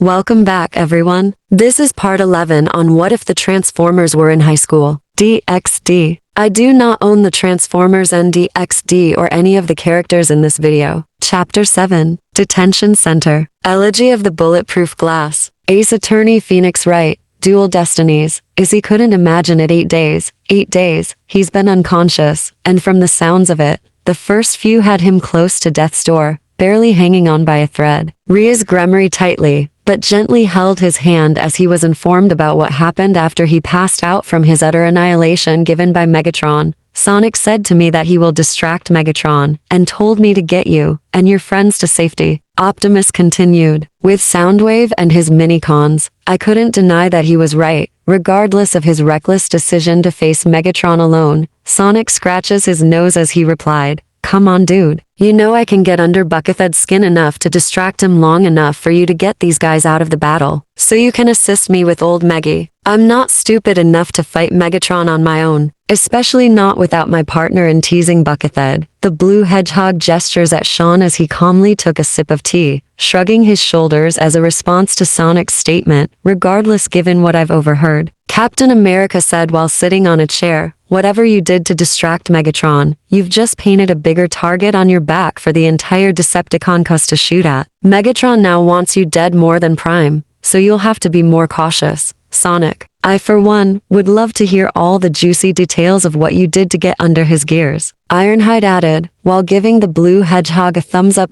Welcome back, everyone. This is part 11 on what if the Transformers were in high school. DXD. I do not own the Transformers and DXD or any of the characters in this video. Chapter 7. Detention Center. Elegy of the Bulletproof Glass. Ace Attorney Phoenix Wright. Dual Destinies. Is he couldn't imagine it 8 days. 8 days. He's been unconscious, and from the sounds of it, the first few had him close to death's door, barely hanging on by a thread. Riaz Gremory tightly, but gently held his hand as he was informed about what happened after he passed out from his utter annihilation given by Megatron. Sonic said to me that he will distract Megatron, and told me to get you and your friends to safety. Optimus continued. With Soundwave and his mini-cons, I couldn't deny that he was right, regardless of his reckless decision to face Megatron alone. Sonic scratches his nose as he replied, "Come on, dude. You know I can get under Buckethed's skin enough to distract him long enough for you to get these guys out of the battle, so you can assist me with old Meggy. I'm not stupid enough to fight Megatron on my own, especially not without my partner in teasing Buckethed." The blue hedgehog gestures at Sean as he calmly took a sip of tea, shrugging his shoulders as a response to Sonic's statement, regardless given what I've overheard. Captain America said while sitting on a chair, "Whatever you did to distract Megatron, you've just painted a bigger target on your back for the entire Decepticon cast to shoot at. Megatron now wants you dead more than Prime, so you'll have to be more cautious, Sonic. I, for one, would love to hear all the juicy details of what you did to get under his gears." Ironhide added, while giving the blue hedgehog a thumbs up.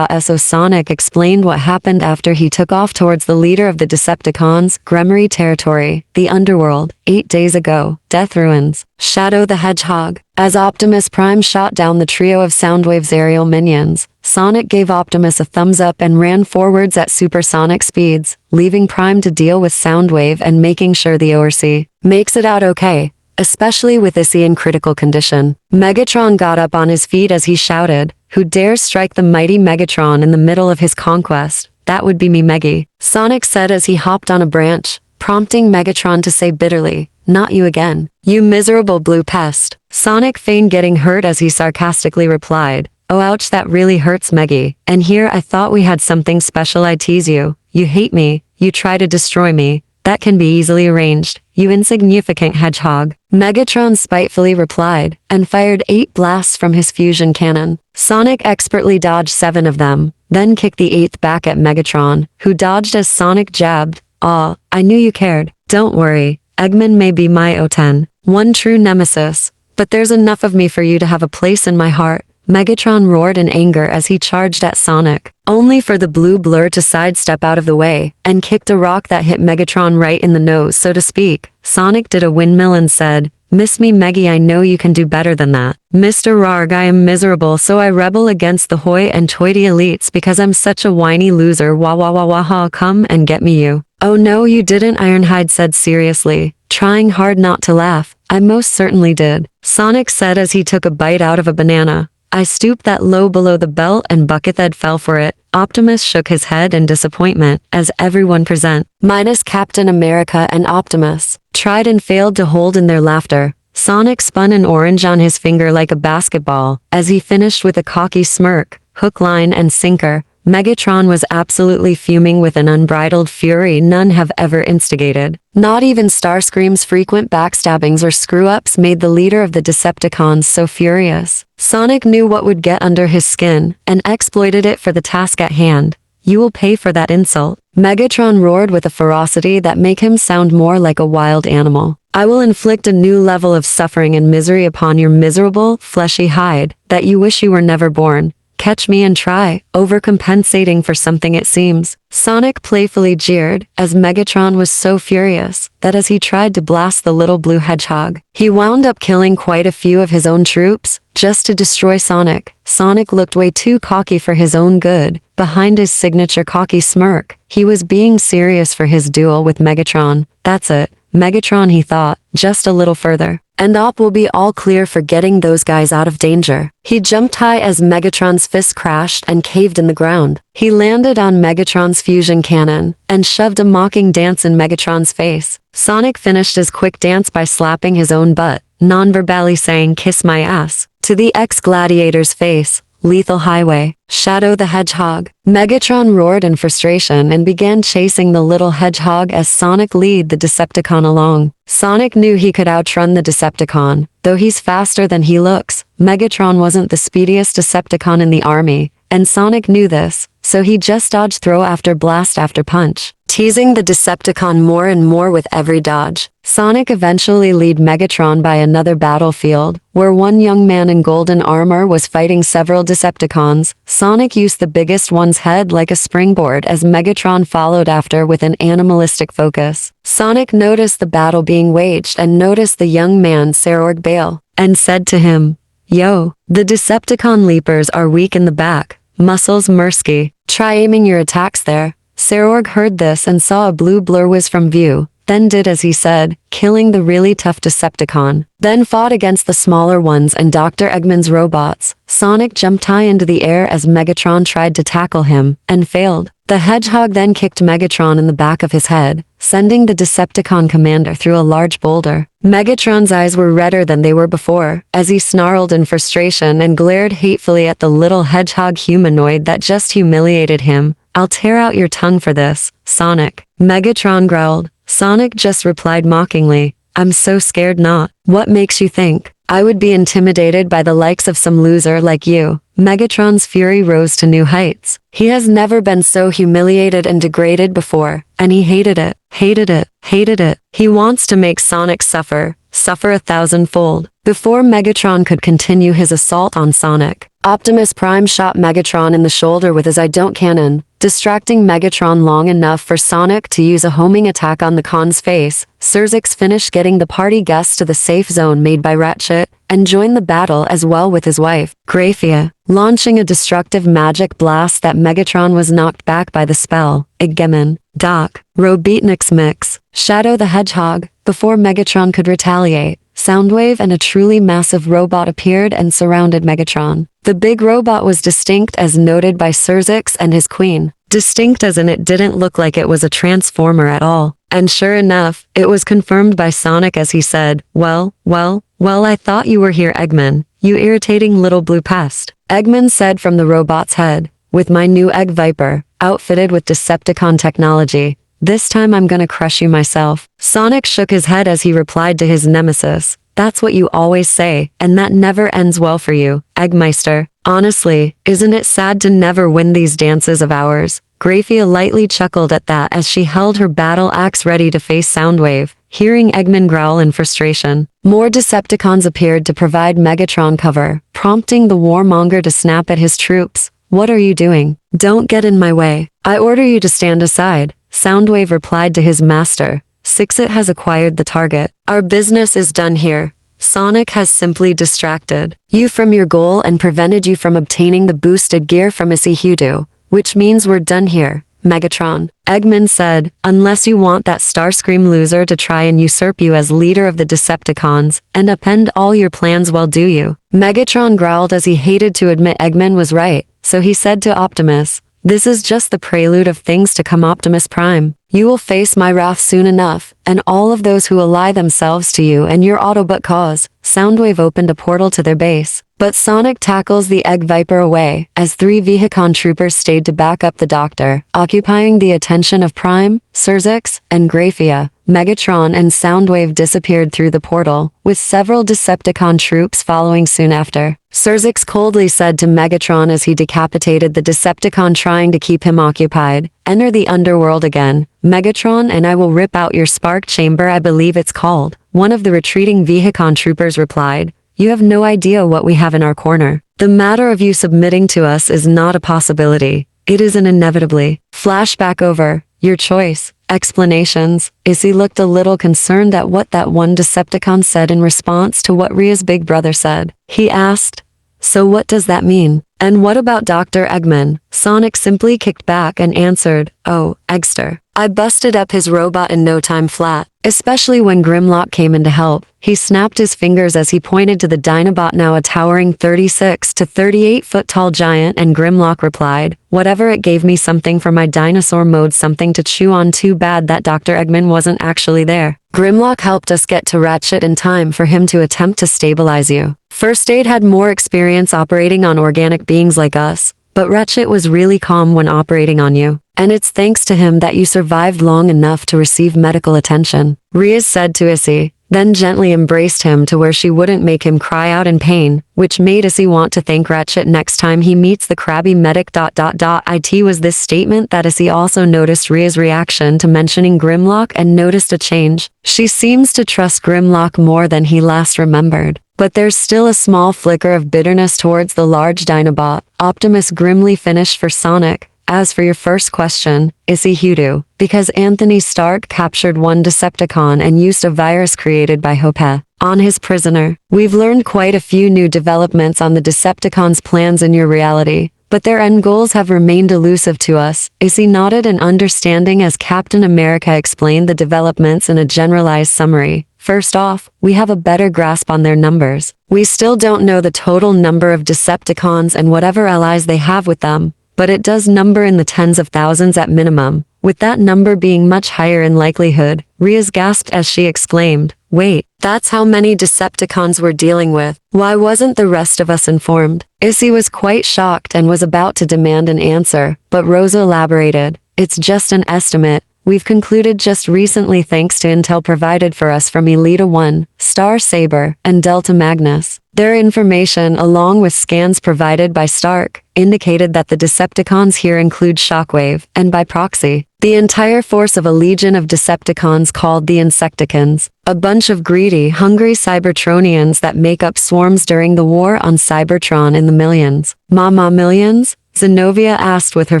So Sonic explained what happened after he took off towards the leader of the Decepticons, Gremory territory, the underworld, 8 days ago. Death Ruins. Shadow the Hedgehog. As Optimus Prime shot down the trio of Soundwave's aerial minions, Sonic gave Optimus a thumbs up and ran forwards at supersonic speeds, leaving Prime to deal with Soundwave and making sure the ORC makes it out okay, especially with Issy in critical condition. Megatron got up on his feet as he shouted, "Who dares strike the mighty Megatron in the middle of his conquest? That would be me, Meggy," Sonic said as he hopped on a branch, prompting Megatron to say bitterly, "Not you again, you miserable blue pest." Sonic feigned getting hurt as he sarcastically replied, "Oh ouch, that really hurts, Meggy. And here I thought we had something special. I tease you. You hate me, you try to destroy me. That can be easily arranged, you insignificant hedgehog." Megatron spitefully replied, and fired 8 blasts from his fusion cannon. Sonic expertly dodged 7 of them, then kicked the 8th back at Megatron, who dodged as Sonic jabbed, "Aw, I knew you cared. Don't worry, Eggman may be my O10, one true nemesis, but there's enough of me for you to have a place in my heart." Megatron roared in anger as he charged at Sonic, only for the blue blur to sidestep out of the way, and kicked a rock that hit Megatron right in the nose, so to speak. Sonic did a windmill and said, "Miss me, Meggy, I know you can do better than that. Mr. Rarg, I am miserable, so I rebel against the hoi and toity elites because I'm such a whiny loser. Wah wah wah wah ha, come and get me, you." "Oh no you didn't," Ironhide said seriously, trying hard not to laugh. "I most certainly did," Sonic said as he took a bite out of a banana. "I stooped that low below the belt and Buckethed fell for it." Optimus shook his head in disappointment as everyone present, minus Captain America and Optimus, tried and failed to hold in their laughter. Sonic spun an orange on his finger like a basketball as he finished with a cocky smirk, hook, line, and sinker. Megatron was absolutely fuming with an unbridled fury none have ever instigated. Not even Starscream's frequent backstabbings or screw-ups made the leader of the Decepticons so furious. Sonic knew what would get under his skin, and exploited it for the task at hand. "You will pay for that insult," Megatron roared with a ferocity that made him sound more like a wild animal. "I will inflict a new level of suffering and misery upon your miserable, fleshy hide, that you wish you were never born. Catch me and try, overcompensating for something it seems." Sonic playfully jeered, as Megatron was so furious that as he tried to blast the little blue hedgehog, he wound up killing quite a few of his own troops, just to destroy Sonic. Sonic looked way too cocky for his own good. Behind his signature cocky smirk, he was being serious for his duel with Megatron. "That's it, Megatron," he thought, just a little further, "and Op will be all clear for getting those guys out of danger." He jumped high as Megatron's fist crashed and caved in the ground. He landed on Megatron's fusion cannon, and shoved a mocking dance in Megatron's face. Sonic finished his quick dance by slapping his own butt, non-verbally saying, "Kiss my ass," to the ex-gladiator's face, Lethal Highway. Shadow the Hedgehog. Megatron roared in frustration and began chasing the little hedgehog as Sonic led the Decepticon along. Sonic knew he could outrun the Decepticon. Though he's faster than he looks, Megatron wasn't the speediest Decepticon in the army, and Sonic knew this, so he just dodged throw after blast after punch, teasing the Decepticon more and more with every dodge. Sonic eventually led Megatron by another battlefield, where one young man in golden armor was fighting several Decepticons. Sonic used the biggest one's head like a springboard as Megatron followed after with an animalistic focus. Sonic noticed the battle being waged and noticed the young man Sarorg Bale, and said to him, "Yo, the Decepticon leapers are weak in the back. Muscles Mursky. Try aiming your attacks there." Sarorg heard this and saw a blue blur whiz from view, then did as he said, killing the really tough Decepticon. Then fought against the smaller ones and Dr. Eggman's robots. Sonic jumped high into the air as Megatron tried to tackle him, and failed. The hedgehog then kicked Megatron in the back of his head, sending the Decepticon commander through a large boulder. Megatron's eyes were redder than they were before, as he snarled in frustration and glared hatefully at the little hedgehog humanoid that just humiliated him. "I'll tear out your tongue for this, Sonic." Megatron growled. Sonic just replied mockingly, "I'm so scared not. What makes you think I would be intimidated by the likes of some loser like you?" Megatron's fury rose to new heights. He has never been so humiliated and degraded before, and he hated it, hated it, hated it. He wants to make Sonic suffer 1,000-fold. Before Megatron could continue his assault on Sonic, Optimus Prime shot Megatron in the shoulder with his I Don't cannon, distracting Megatron long enough for Sonic to use a homing attack on the Con's face. Surzix finished getting the party guests to the safe zone made by Ratchet, and joined the battle as well with his wife, Graphia, launching a destructive magic blast that Megatron was knocked back by the spell. Iggemin, Doc, Robotnik's mix, Shadow the Hedgehog. Before Megatron could retaliate, Soundwave and a truly massive robot appeared and surrounded Megatron. The big robot was distinct as noted by Surzix and his queen. Distinct as in it didn't look like it was a transformer at all. And sure enough, it was confirmed by Sonic as he said, well, I thought you were here, Eggman, you irritating little blue pest." Eggman said from the robot's head, "With my new Egg Viper, outfitted with Decepticon technology, this time I'm gonna crush you myself." Sonic shook his head as he replied to his nemesis, "That's what you always say, and that never ends well for you, Eggmeister. Honestly, isn't it sad to never win these dances of ours?" Graphia lightly chuckled at that as she held her battle axe ready to face Soundwave, hearing Eggman growl in frustration. More Decepticons appeared to provide Megatron cover, prompting the warmonger to snap at his troops. "What are you doing? Don't get in my way. I order you to stand aside." Soundwave replied to his master, "Sixit has acquired the target. Our business is done here. Sonic has simply distracted you from your goal and prevented you from obtaining the boosted gear from Isihudu, which means we're done here, Megatron." Eggman said, "Unless you want that Starscream loser to try and usurp you as leader of the Decepticons and upend all your plans, well, do you?" Megatron growled as he hated to admit Eggman was right, so he said to Optimus, "This is just the prelude of things to come, Optimus Prime. You will face my wrath soon enough, and all of those who ally themselves to you and your Autobot cause." Soundwave opened a portal to their base, but Sonic tackles the Egg Viper away, as 3 Vehicon troopers stayed to back up the Doctor, occupying the attention of Prime, Surzix, and Graphia. Megatron and Soundwave disappeared through the portal, with several Decepticon troops following soon after. Surzix coldly said to Megatron as he decapitated the Decepticon trying to keep him occupied, "Enter the underworld again, Megatron, and I will rip out your spark chamber, I believe it's called." One of the retreating Vehicon troopers replied, "You have no idea what we have in our corner. The matter of you submitting to us is not a possibility. It is an inevitably." Flashback over, your choice. Explanations. Izzy looked a little concerned at what that one Decepticon said in response to what Rhea's big brother said. He asked, "So what does that mean? And what about Dr. Eggman?" Sonic simply kicked back and answered, "Oh, Eggster. I busted up his robot in no time flat, especially when Grimlock came in to help." He snapped his fingers as he pointed to the Dinobot, now a towering 36 to 38 foot tall giant, and Grimlock replied, "Whatever, it gave me something for my dinosaur mode, something to chew on. Too bad that Dr. Eggman wasn't actually there." Grimlock helped us get to Ratchet in time for him to attempt to stabilize you. First Aid had more experience operating on organic beings like us, but Ratchet was really calm when operating on you. And it's thanks to him that you survived long enough to receive medical attention, Riaz said to Issy, then gently embraced him to where she wouldn't make him cry out in pain, which made Issy want to thank Ratchet next time he meets the crabby medic. It was this statement that Issy also noticed Ria's reaction to mentioning Grimlock and noticed a change. She seems to trust Grimlock more than he last remembered. But there's still a small flicker of bitterness towards the large Dinobot. Optimus grimly finished for Sonic. As for your first question, Issy Hudu, because Anthony Stark captured one Decepticon and used a virus created by Hope on his prisoner. We've learned quite a few new developments on the Decepticons' plans in your reality, but their end goals have remained elusive to us. Issy nodded in understanding as Captain America explained the developments in a generalized summary. First off, we have a better grasp on their numbers. We still don't know the total number of Decepticons and whatever allies they have with them, but it does number in the tens of thousands at minimum, with that number being much higher in likelihood. Riaz gasped as she exclaimed, "Wait, that's how many Decepticons we're dealing with. Why wasn't the rest of us informed?" Issy was quite shocked and was about to demand an answer, but Rosa elaborated, "It's just an estimate. We've concluded just recently thanks to intel provided for us from Elita 1, Star Saber, and Delta Magnus. Their information, along with scans provided by Stark, indicated that the Decepticons here include Shockwave, and by proxy, the entire force of a legion of Decepticons called the Insecticons, a bunch of greedy, hungry Cybertronians that make up swarms during the war on Cybertron in the millions." "Mama millions?" Zenobia asked with her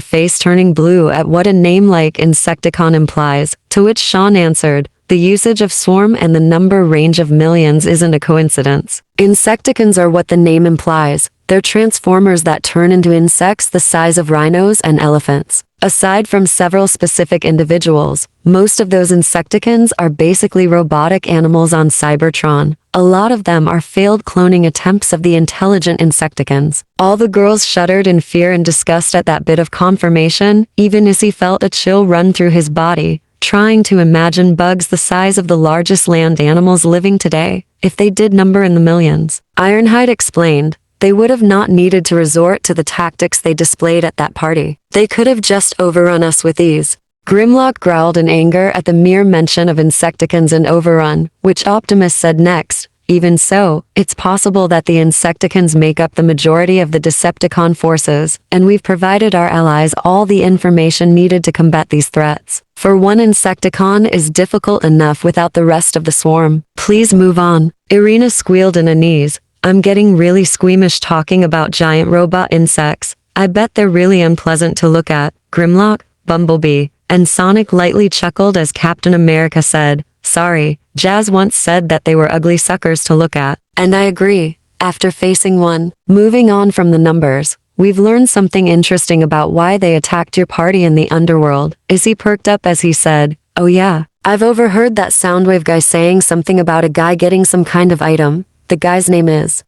face turning blue at what a name like Insecticon implies, to which Sean answered, "The usage of swarm and the number range of millions isn't a coincidence. Insecticons are what the name implies. They're transformers that turn into insects the size of rhinos and elephants. Aside from several specific individuals, most of those Insecticons are basically robotic animals on Cybertron. A lot of them are failed cloning attempts of the intelligent Insecticons." All the girls shuddered in fear and disgust at that bit of confirmation. Even Issy felt a chill run through his body, trying to imagine bugs the size of the largest land animals living today, if they did number in the millions. Ironhide explained, "They would have not needed to resort to the tactics they displayed at that party. They could have just overrun us with ease." Grimlock growled in anger at the mere mention of Insecticons and overrun, which Optimus said next, "Even so, it's possible that the Insecticons make up the majority of the Decepticon forces, and we've provided our allies all the information needed to combat these threats. For one Insecticon is difficult enough without the rest of the swarm. Please move on." Irina squealed in unease, "I'm getting really squeamish talking about giant robot insects. I bet they're really unpleasant to look at." Grimlock, Bumblebee, and Sonic lightly chuckled as Captain America said, "Sorry, Jazz once said that they were ugly suckers to look at. And I agree, after facing one." Moving on from the numbers, we've learned something interesting about why they attacked your party in the underworld. Issy perked up as he said, "Oh yeah, I've overheard that Soundwave guy saying something about a guy getting some kind of item. The guy's name is,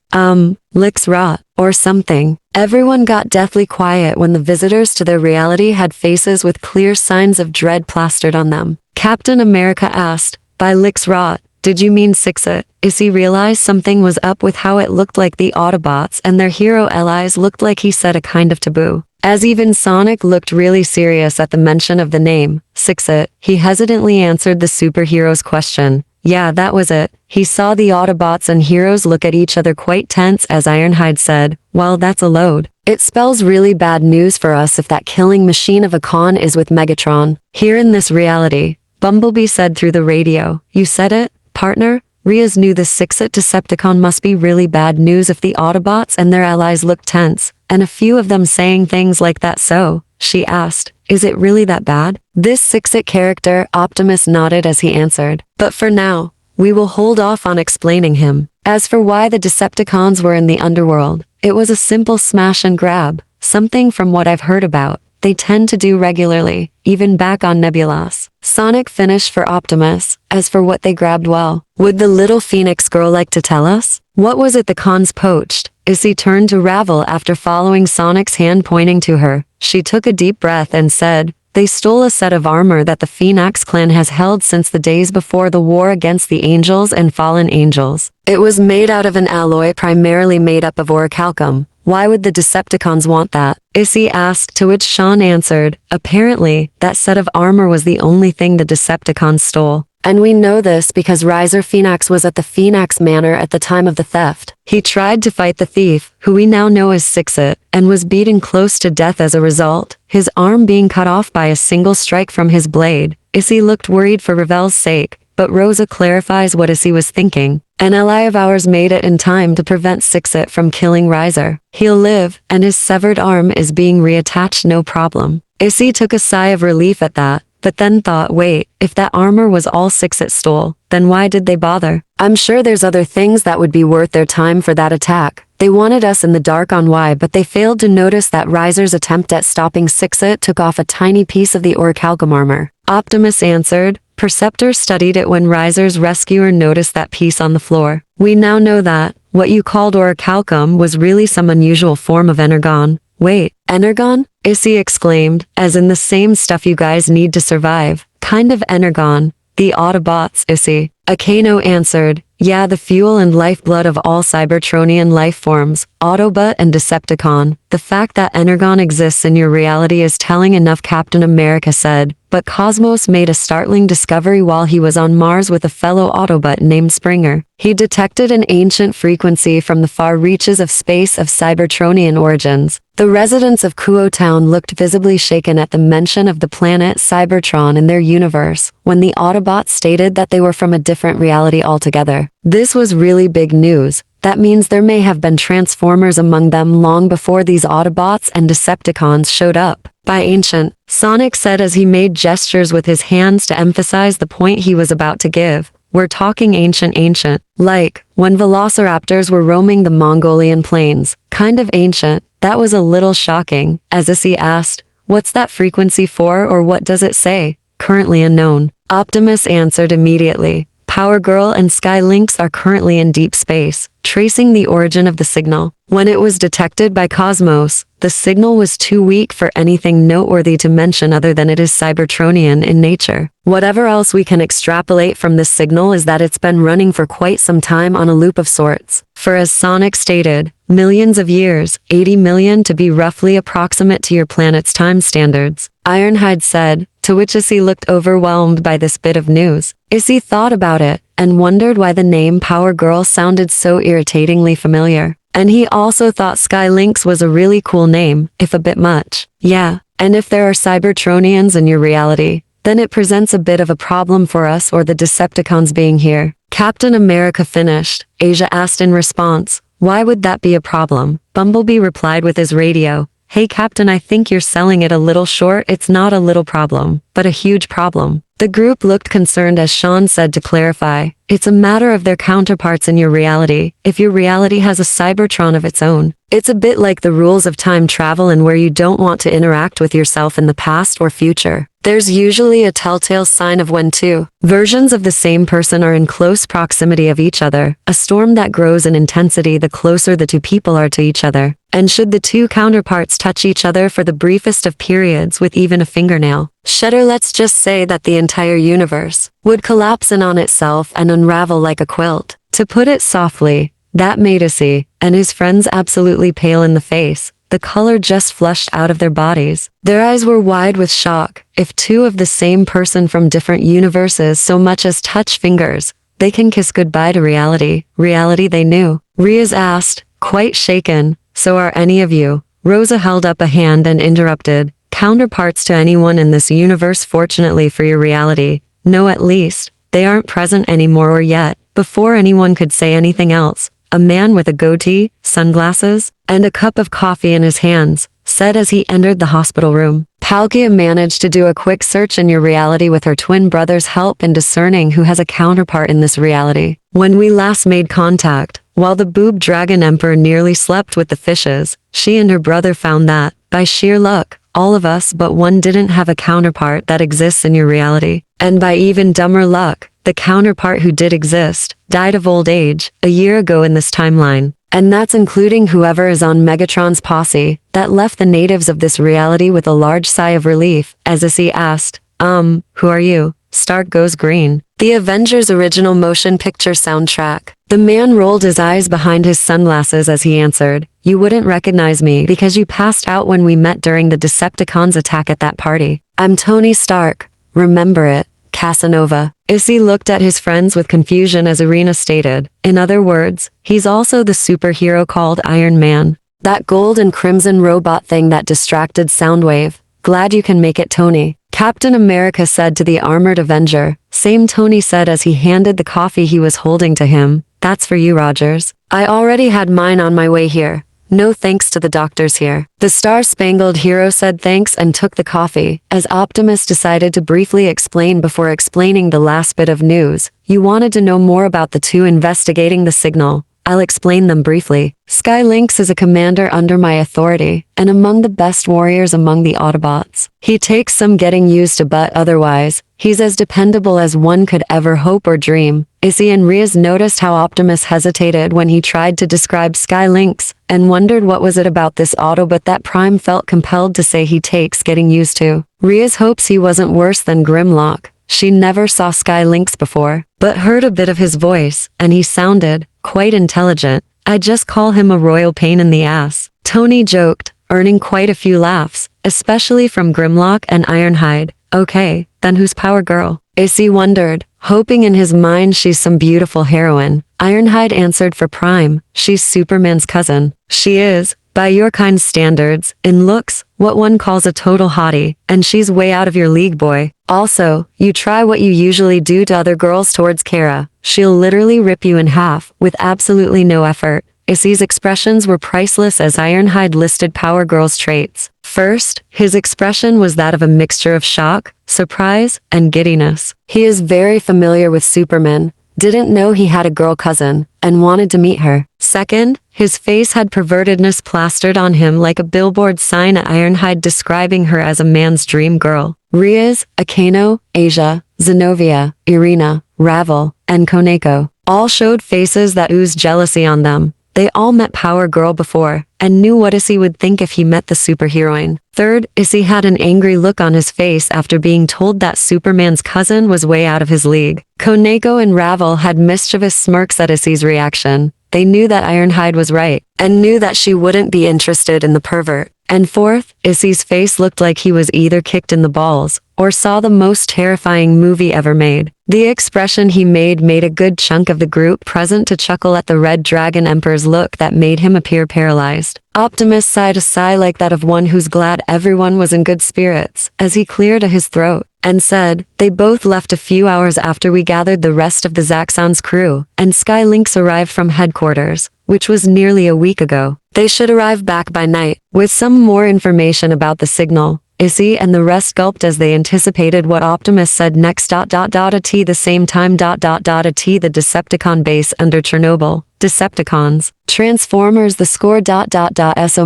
Lix Rot, or something." Everyone got deathly quiet when the visitors to their reality had faces with clear signs of dread plastered on them. Captain America asked, "By Lix Rot, did you mean Sixit?" Issy realized something was up with how it looked like the Autobots and their hero allies looked like he said a kind of taboo. As even Sonic looked really serious at the mention of the name, Sixit, he hesitantly answered the superhero's question. "Yeah, that was it." He saw the Autobots and heroes look at each other quite tense as Ironhide said, "Well, that's a load. It spells really bad news for us if that killing machine of a con is with Megatron. Here in this reality," Bumblebee said through the radio. "You said it, partner?" Riaz knew the Sixit Decepticon must be really bad news if the Autobots and their allies looked tense, and a few of them saying things like that. So, she asked, "Is it really that bad?" This Sixit character, Optimus nodded as he answered. "But for now, we will hold off on explaining him. As for why the Decepticons were in the underworld, it was a simple smash and grab, something from what I've heard about. They tend to do regularly, even back on Nebulas." Sonic finished for Optimus. As for what they grabbed, well, would the little Phoenix girl like to tell us? What was it the cons poached? Issy turned to Ravel after following Sonic's hand pointing to her. She took a deep breath and said, They stole a set of armor that the Phoenix clan has held since the days before the war against the angels and fallen angels. It was made out of an alloy primarily made up of orichalcum. Why would the Decepticons want that? Issy asked, to which Sean answered, apparently, that set of armor was the only thing the Decepticons stole. And we know this because Riser Phoenix was at the Phoenix Manor at the time of the theft. He tried to fight the thief, who we now know as Sixit, and was beaten close to death as a result, his arm being cut off by a single strike from his blade. Issy looked worried for Ravel's sake, but Rosa clarifies what Issy was thinking. An ally of ours made it in time to prevent Sixit from killing Riser. He'll live, and his severed arm is being reattached no problem. Issy took a sigh of relief at that, but then thought, wait, if that armor was all Sixit stole, then why did they bother? I'm sure there's other things that would be worth their time for that attack. They wanted us in the dark on why, but they failed to notice that Riser's attempt at stopping Sixit took off a tiny piece of the orichalcum armor. Optimus answered, Perceptor studied it when Riser's rescuer noticed that piece on the floor. We now know that what you called orichalcum was really some unusual form of energon. Wait, energon? Issy exclaimed, as in the same stuff you guys need to survive. Kind of energon. The Autobots, Issy. Akano answered, yeah, the fuel and lifeblood of all Cybertronian life forms, Autobot and Decepticon. The fact that energon exists in your reality is telling enough, Captain America said, but Cosmos made a startling discovery while he was on Mars with a fellow Autobot named Springer. He detected an ancient frequency from the far reaches of space of Cybertronian origins. The residents of Kuo Town looked visibly shaken at the mention of the planet Cybertron in their universe, when the Autobots stated that they were from a different reality altogether. This was really big news. That means there may have been Transformers among them long before these Autobots and Decepticons showed up. By ancient, Sonic said as he made gestures with his hands to emphasize the point he was about to give. We're talking ancient. Like, when velociraptors were roaming the Mongolian plains. Kind of ancient. That was a little shocking, as Issy asked, what's that frequency for or what does it say? Currently unknown. Optimus answered immediately. Power Girl and Sky Lynx are currently in deep space, tracing the origin of the signal. When it was detected by Cosmos, the signal was too weak for anything noteworthy to mention other than it is Cybertronian in nature. Whatever else we can extrapolate from this signal is that it's been running for quite some time on a loop of sorts. For as Sonic stated, millions of years, 80 million to be roughly approximate to your planet's time standards. Ironhide said, to which Issy looked overwhelmed by this bit of news. Issy thought about it, and wondered why the name Power Girl sounded so irritatingly familiar. And he also thought Sky Lynx was a really cool name, if a bit much. Yeah, and if there are Cybertronians in your reality, then it presents a bit of a problem for us or the Decepticons being here. Captain America finished. Asia asked in response, why would that be a problem? Bumblebee replied with his radio, hey Captain, I think you're selling it a little short. It's not a little problem, but a huge problem. The group looked concerned as Sean said to clarify, it's a matter of their counterparts in your reality. If your reality has a Cybertron of its own, it's a bit like the rules of time travel and where you don't want to interact with yourself in the past or future. There's usually a telltale sign of when two versions of the same person are in close proximity of each other, a storm that grows in intensity the closer the two people are to each other. And should the two counterparts touch each other for the briefest of periods with even a fingernail, shudder, let's just say that the entire universe would collapse in on itself and unravel like a quilt. To put it softly, that made Issy and his friends absolutely pale in the face. The color just flushed out of their bodies. Their eyes were wide with shock. If two of the same person from different universes so much as touch fingers, they can kiss goodbye to reality. Reality they knew. Riaz asked, quite shaken, so are any of you? Rosa held up a hand and interrupted. Counterparts to anyone in this universe, fortunately for your reality. No, at least, they aren't present anymore or yet. Before anyone could say anything else, a man with a goatee, sunglasses, and a cup of coffee in his hands, said as he entered the hospital room. Palkia managed to do a quick search in your reality with her twin brother's help in discerning who has a counterpart in this reality. When we last made contact, while the boob dragon emperor nearly slept with the fishes, she and her brother found that, by sheer luck, all of us but one didn't have a counterpart that exists in your reality. And by even dumber luck, the counterpart who did exist, died of old age, a year ago in this timeline. And that's including whoever is on Megatron's posse. That left the natives of this reality with a large sigh of relief, as Issy asked, who are you? Stark goes green. The Avengers original motion picture soundtrack. The man rolled his eyes behind his sunglasses as he answered, you wouldn't recognize me because you passed out when we met during the Decepticons attack at that party. I'm Tony Stark. Remember it, Casanova. Issy looked at his friends with confusion as Irina stated. In other words, he's also the superhero called Iron Man. That gold and crimson robot thing that distracted Soundwave. Glad you can make it, Tony. Captain America said to the armored Avenger. Same, Tony said as he handed the coffee he was holding to him. That's for you, Rogers. I already had mine on my way here. No thanks to the doctors here. The Star-Spangled Hero said thanks and took the coffee, as Optimus decided to briefly explain before explaining the last bit of news. You wanted to know more about the two investigating the signal. I'll explain them briefly. Sky Lynx is a commander under my authority, and among the best warriors among the Autobots. He takes some getting used to, but otherwise, he's as dependable as one could ever hope or dream. Issy and Riaz noticed how Optimus hesitated when he tried to describe Sky Lynx, and wondered what was it about this Autobot that Prime felt compelled to say he takes getting used to. Riaz hopes he wasn't worse than Grimlock. She never saw Sky Lynx before, but heard a bit of his voice, and he sounded quite intelligent. I just call him a royal pain in the ass. Tony joked, earning quite a few laughs, especially from Grimlock and Ironhide. Okay, then who's Power Girl? Issy wondered, hoping in his mind she's some beautiful heroine. Ironhide answered for Prime. She's Superman's cousin. She is, by your kind standards, in looks, what one calls a total hottie, and she's way out of your league, boy. Also, you try what you usually do to other girls towards Kara. She'll literally rip you in half, with absolutely no effort. Issy's expressions were priceless as Ironhide listed Power Girl's traits. First, his expression was that of a mixture of shock, surprise, and giddiness. He is very familiar with Superman, didn't know he had a girl cousin, and wanted to meet her. Second, his face had pervertedness plastered on him like a billboard sign at Ironhide describing her as a man's dream girl. Riaz, Akano, Asia, Zenobia, Irina, Ravel, and Koneko all showed faces that oozed jealousy on them. They all met Power Girl before, and knew what Issy would think if he met the superheroine. Third, Issy had an angry look on his face after being told that Superman's cousin was way out of his league. Koneko and Ravel had mischievous smirks at Issy's reaction. They knew that Ironhide was right, and knew that she wouldn't be interested in the pervert. And fourth, Issy's face looked like he was either kicked in the balls, or saw the most terrifying movie ever made. The expression he made a good chunk of the group present to chuckle at the Red Dragon Emperor's look that made him appear paralyzed. Optimus sighed a sigh like that of one who's glad everyone was in good spirits, as he cleared his throat, and said, they both left a few hours after we gathered the rest of the Zaxxon's crew, and Sky Lynx arrived from headquarters, which was nearly a week ago. They should arrive back by night, with some more information about the signal. Issy and the rest gulped as they anticipated what Optimus said next. At the same time. At the Decepticon base under Chernobyl. Decepticons. Transformers the score. So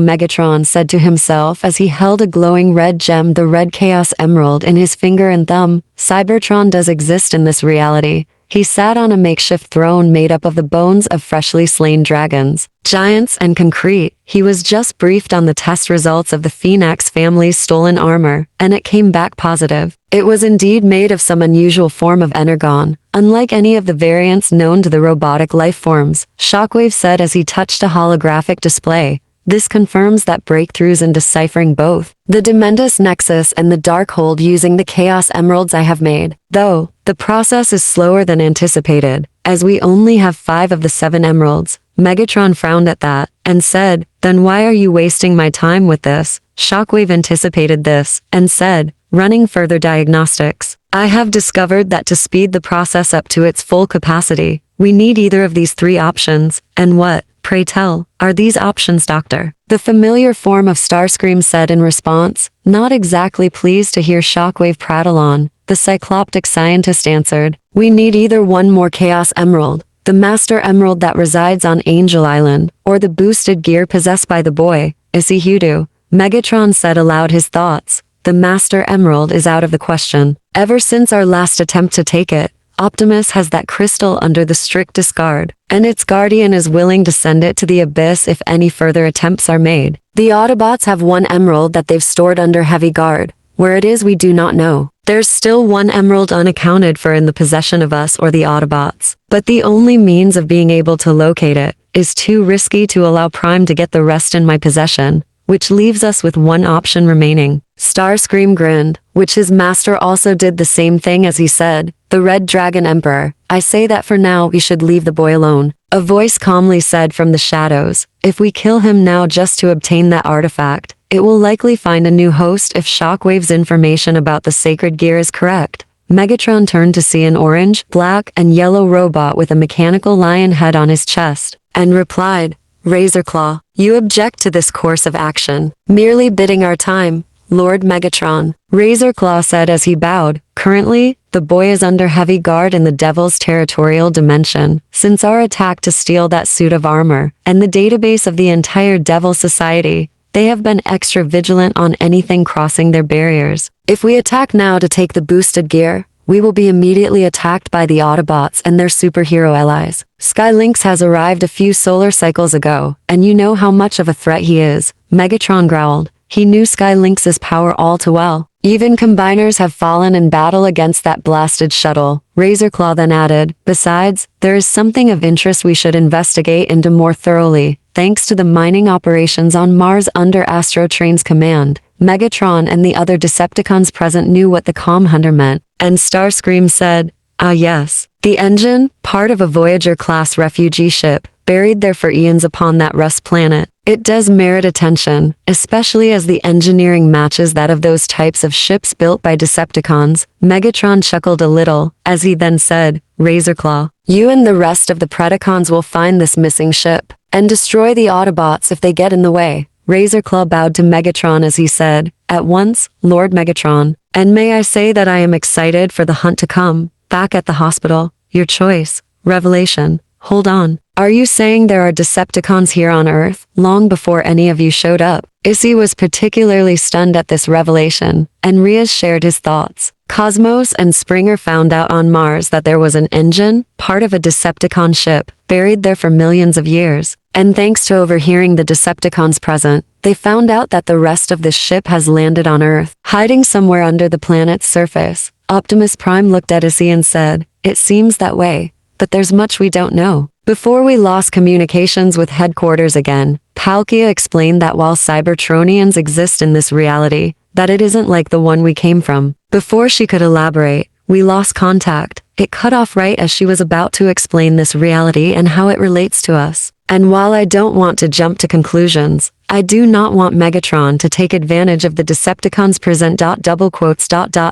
Megatron said to himself as he held a glowing red gem, the red Chaos Emerald, in his finger and thumb. Cybertron does exist in this reality. He sat on a makeshift throne made up of the bones of freshly slain dragons, giants, and concrete. He was just briefed on the test results of the Phoenix family's stolen armor, and it came back positive. It was indeed made of some unusual form of energon, unlike any of the variants known to the robotic life forms, Shockwave said as he touched a holographic display. This confirms that breakthroughs in deciphering both the Dementus Nexus and the Darkhold using the Chaos Emeralds I have made. Though, the process is slower than anticipated, as we only have 5 of the 7 emeralds. Megatron frowned at that, and said, then why are you wasting my time with this? Shockwave anticipated this, and said, running further diagnostics. I have discovered that to speed the process up to its full capacity, we need either of these 3 options. And what, pray tell, are these options, Doctor? The familiar form of Starscream said in response, not exactly pleased to hear Shockwave prattle on. The cycloptic scientist answered, we need either one more Chaos Emerald, the Master Emerald that resides on Angel Island, or the boosted gear possessed by the boy, Issy Hudu. Megatron said aloud his thoughts. The Master Emerald is out of the question. Ever since our last attempt to take it, Optimus has that crystal under the strict discard. and its guardian is willing to send it to the abyss if any further attempts are made. The Autobots have one emerald that they've stored under heavy guard. Where it is we do not know. There's still one emerald unaccounted for in the possession of us or the Autobots. But the only means of being able to locate it is too risky to allow Prime to get the rest in my possession, which leaves us with one option remaining. Starscream grinned, which his master also did the same thing as he said, "The Red Dragon Emperor, I say that for now we should leave the boy alone." A voice calmly said from the shadows, "If we kill him now just to obtain that artifact, it will likely find a new host if Shockwave's information about the sacred gear is correct." Megatron turned to see an orange, black, and yellow robot with a mechanical lion head on his chest, and replied, "Razorclaw, you object to this course of action. Merely bidding our time, Lord Megatron." Razorclaw said as he bowed, "Currently, the boy is under heavy guard in the Devil's territorial dimension. Since our attack to steal that suit of armor, and the database of the entire Devil Society, they have been extra vigilant on anything crossing their barriers. If we attack now to take the boosted gear, we will be immediately attacked by the Autobots and their superhero allies. Skylynx has arrived a few solar cycles ago, and you know how much of a threat he is." Megatron growled. He knew Skylynx's power all too well. "Even combiners have fallen in battle against that blasted shuttle." Razorclaw then added, "Besides, there is something of interest we should investigate into more thoroughly. Thanks to the mining operations on Mars under Astrotrain's command, Megatron and the other Decepticons present knew what the Comm Hunter meant, and Starscream said, "Ah yes, the engine, part of a Voyager-class refugee ship, buried there for eons upon that rust planet. It does merit attention, especially as the engineering matches that of those types of ships built by Decepticons." Megatron chuckled a little, as he then said, "Razorclaw, you and the rest of the Predacons will find this missing ship, and destroy the Autobots if they get in the way." Razorclaw bowed to Megatron as he said, "At once, Lord Megatron, and may I say that I am excited for the hunt to come." Back at the hospital, your choice, Revelation. Hold on. Are you saying there are Decepticons here on Earth, long before any of you showed up? Issy was particularly stunned at this revelation, and Riaz shared his thoughts. Cosmos and Springer found out on Mars that there was an engine, part of a Decepticon ship, buried there for millions of years. And thanks to overhearing the Decepticons present, they found out that the rest of this ship has landed on Earth, hiding somewhere under the planet's surface. Optimus Prime looked at Issy and said, "It seems that way, but there's much we don't know." Before we lost communications with headquarters again, Palkia explained that while Cybertronians exist in this reality, that it isn't like the one we came from. Before she could elaborate, we lost contact. It cut off right as she was about to explain this reality and how it relates to us. And while I don't want to jump to conclusions, I do not want Megatron to take advantage of the Decepticons present.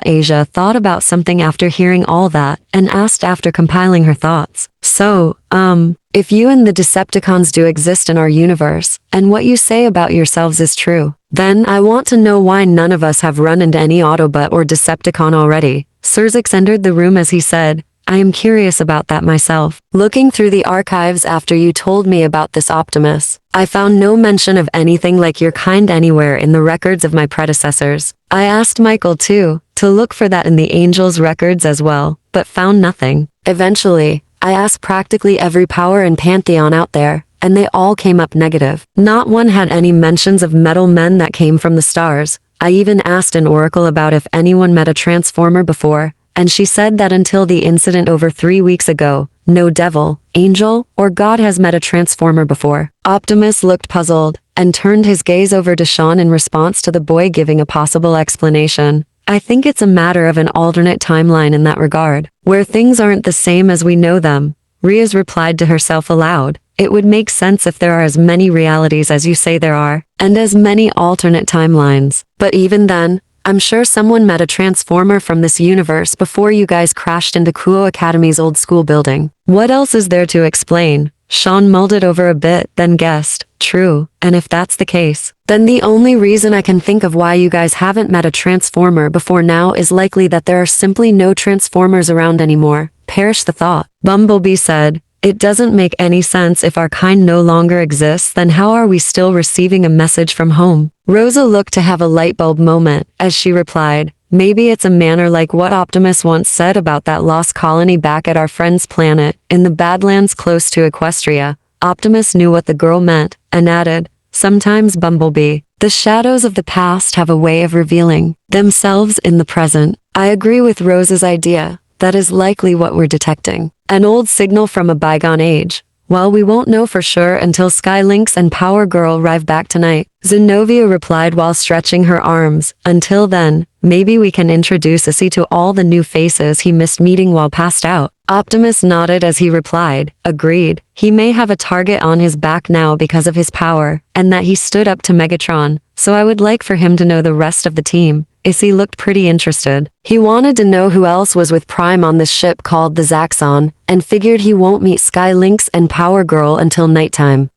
Asia thought about something after hearing all that, and asked after compiling her thoughts. "So, if you and the Decepticons do exist in our universe, and what you say about yourselves is true, then I want to know why none of us have run into any Autobot or Decepticon already." Surzix entered the room as he said, "I am curious about that myself. Looking through the archives after you told me about this Optimus, I found no mention of anything like your kind anywhere in the records of my predecessors. I asked Michael too, to look for that in the Angels' records as well, but found nothing. Eventually, I asked practically every power and pantheon out there, and they all came up negative. Not one had any mentions of metal men that came from the stars. I even asked an oracle about if anyone met a Transformer before, and she said that until the incident over 3 weeks ago, no devil, angel, or god has met a Transformer before." Optimus looked puzzled, and turned his gaze over to Sean in response to the boy giving a possible explanation. "I think it's a matter of an alternate timeline in that regard, where things aren't the same as we know them." Riaz replied to herself aloud, "It would make sense if there are as many realities as you say there are, and as many alternate timelines. But even then, I'm sure someone met a Transformer from this universe before you guys crashed into Kuo Academy's old school building. What else is there to explain?" Sean mulled it over a bit, then guessed, "True, and if that's the case, then the only reason I can think of why you guys haven't met a Transformer before now is likely that there are simply no Transformers around anymore." Perish the thought. Bumblebee said, "It doesn't make any sense. If our kind no longer exists, then how are we still receiving a message from home?" Rosa looked to have a light bulb moment, as she replied, Maybe it's a manner like what Optimus once said about that lost colony back at our friend's planet, in the Badlands close to Equestria. Optimus knew what the girl meant, and added, sometimes Bumblebee. The shadows of the past have a way of revealing themselves in the present. I agree with Rose's idea. That is likely what we're detecting. An old signal from a bygone age. Well, we won't know for sure until Skylynx and Power Girl arrive back tonight. Zenobia replied while stretching her arms. Until then, maybe we can introduce Issy to all the new faces he missed meeting while passed out. Optimus nodded as he replied, agreed. He may have a target on his back now because of his power, and that he stood up to Megatron, so I would like for him to know the rest of the team. Issy looked pretty interested. He wanted to know who else was with Prime on this ship called the Zaxxon, and figured he won't meet Skylynx and Power Girl until nighttime.